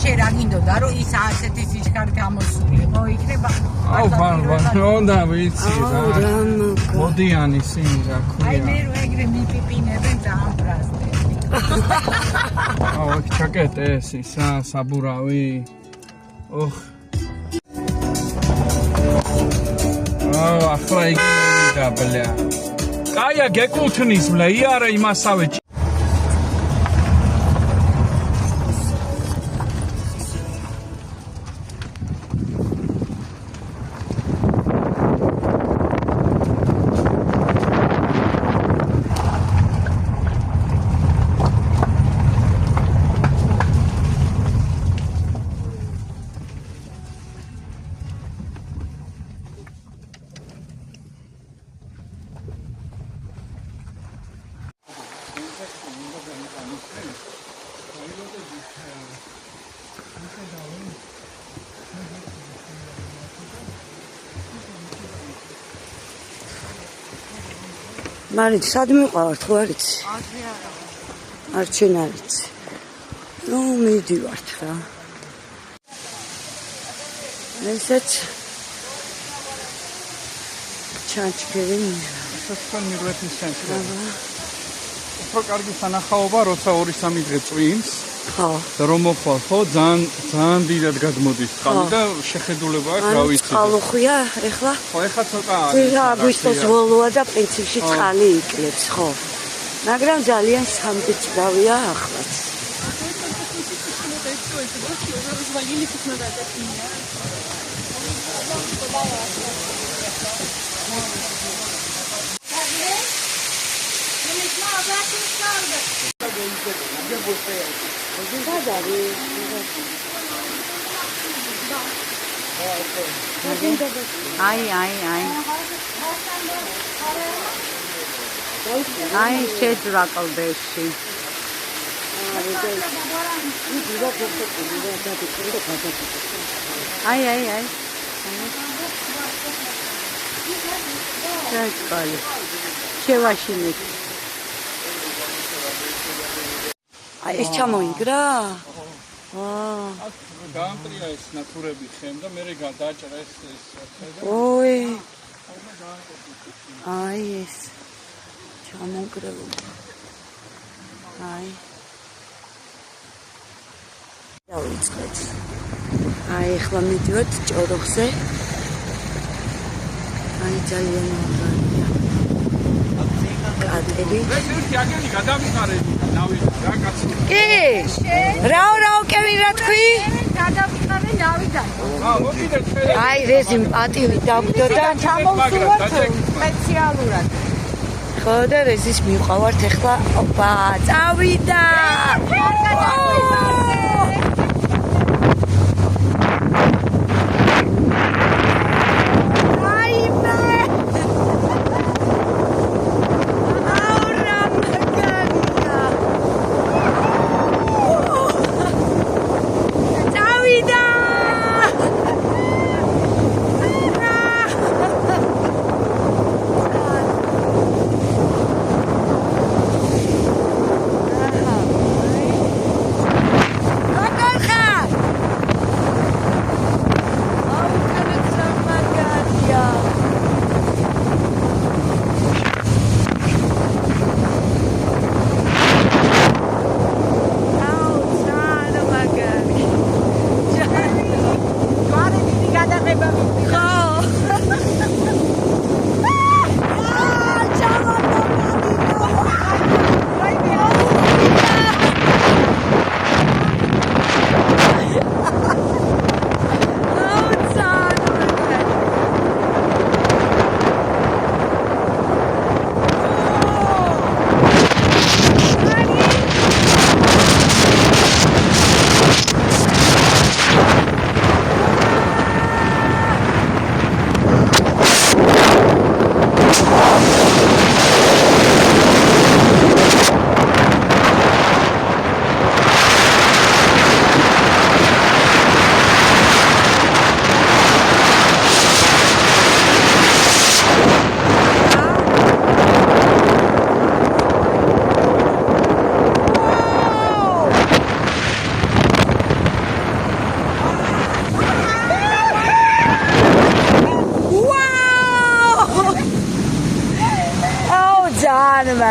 შენ რა გინდოდა რომ ის ასეთი სიჩქარე გამოსულიყო იქნება აუ უნდა ვიცი რა მოდიანი ისინი რა ქვია აი მე რო ეგრე მიპიპინებენ ძალიან პრასტები აუ აქ ჩაკეტე ეს ისა საბურავი ოხ აუ ახლა იგი მოვიდა ბლე კაია გეკუთვნის ბლე იარა იმასავე მარიც სად მიყავართ ხო არ იცი? არ ჩვენ არ იცი. ნუ მივდივართ რა. ესეც ჩანჩქერი სასწაული მიგრაციის ცენტრი. უფრო კარგი სანახაობა როცა 2-3 დღე წვიმს. ხო. და რომ მოხვალ ხო ძალიან დიდად გადმოდის წყალი და შეხედულება აქვს რა ვიცი. წყალუხვია ეხლა? ხო ეხლა ცოტა არის. აგვისტოს ბოლოა და პრინციპში წყალი იკლებს, ხო. მაგრამ ძალიან სამბეჭდავია ახლაც. აი შეძრა კლდეში აი ჩაიწყალი შევაშინეთ აი ეს ჩამოიგრა? გაამტრია ეს ნატურები ხემ და მე გადაჭრა ეს ой აი ეს ჩამოგრევა აი დავიწყეთ აი ახლა მიდივართ ჭოროხზე აი ძალიან მაგარია კადები ეს ერთი აგენი გადავიხარები ნავით რა კაცი კი რაო კევინ რა თქვი გადავიყარე ნავიდან მოკიდეთ ფერე აი რეზიმ პატივი დაგვდო და ჩამოვსულოთ სპეციალურად ხო და რეზის მივყავართ ახლა ოპა წავიდა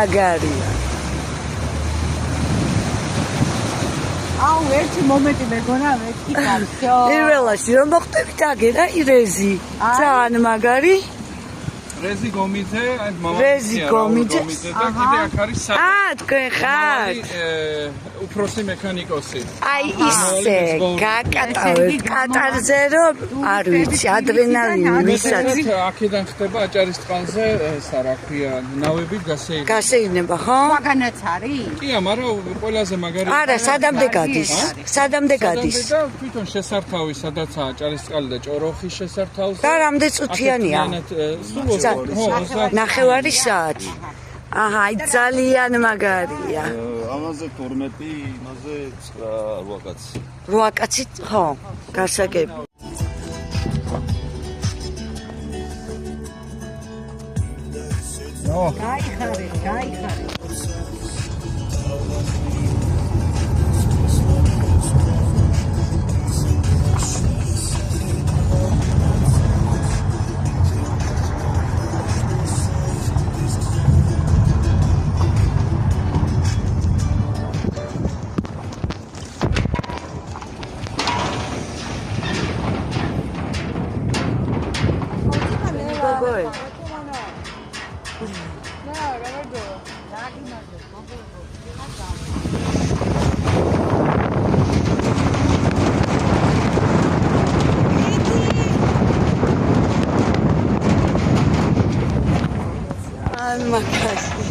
მაგარია. აუ ერთი მომენტი მეგონა მეთქი გავშო. პირველაში რომ მოხდებით აგერა ირეზი. ძალიან მაგარი. რეზი გომიძე, აი მამა. რეზი გომიძე. და კიდე აქ არის თქვენ ხარ? უფროსი მექანიკოსი. აი ისე გაკატავეთ კატარზე რომ არ ვიცი ადრენალინი მისაც აქედან ხდება აჭარისწყალზე ესა რა ქვია ნავები გასეირნება. გასეირნება ხო? მაგანაც არის? კია, მაგრამ ყველაზე მაგარი არა, სადამდე გადის? სადამდე გადის? და თვითონ შესართავი სადაცაა აჭარისწყალი და ჭოროხის შესართავზე. და რამდენი წუთიანია? ნახევარი საათი. აჰა, ძალიან მაგარია. ამაზე 12, იმაზე 8 კაცი. 8 კაცი, ხო, გასაგები. გაიხარე. მაგარი.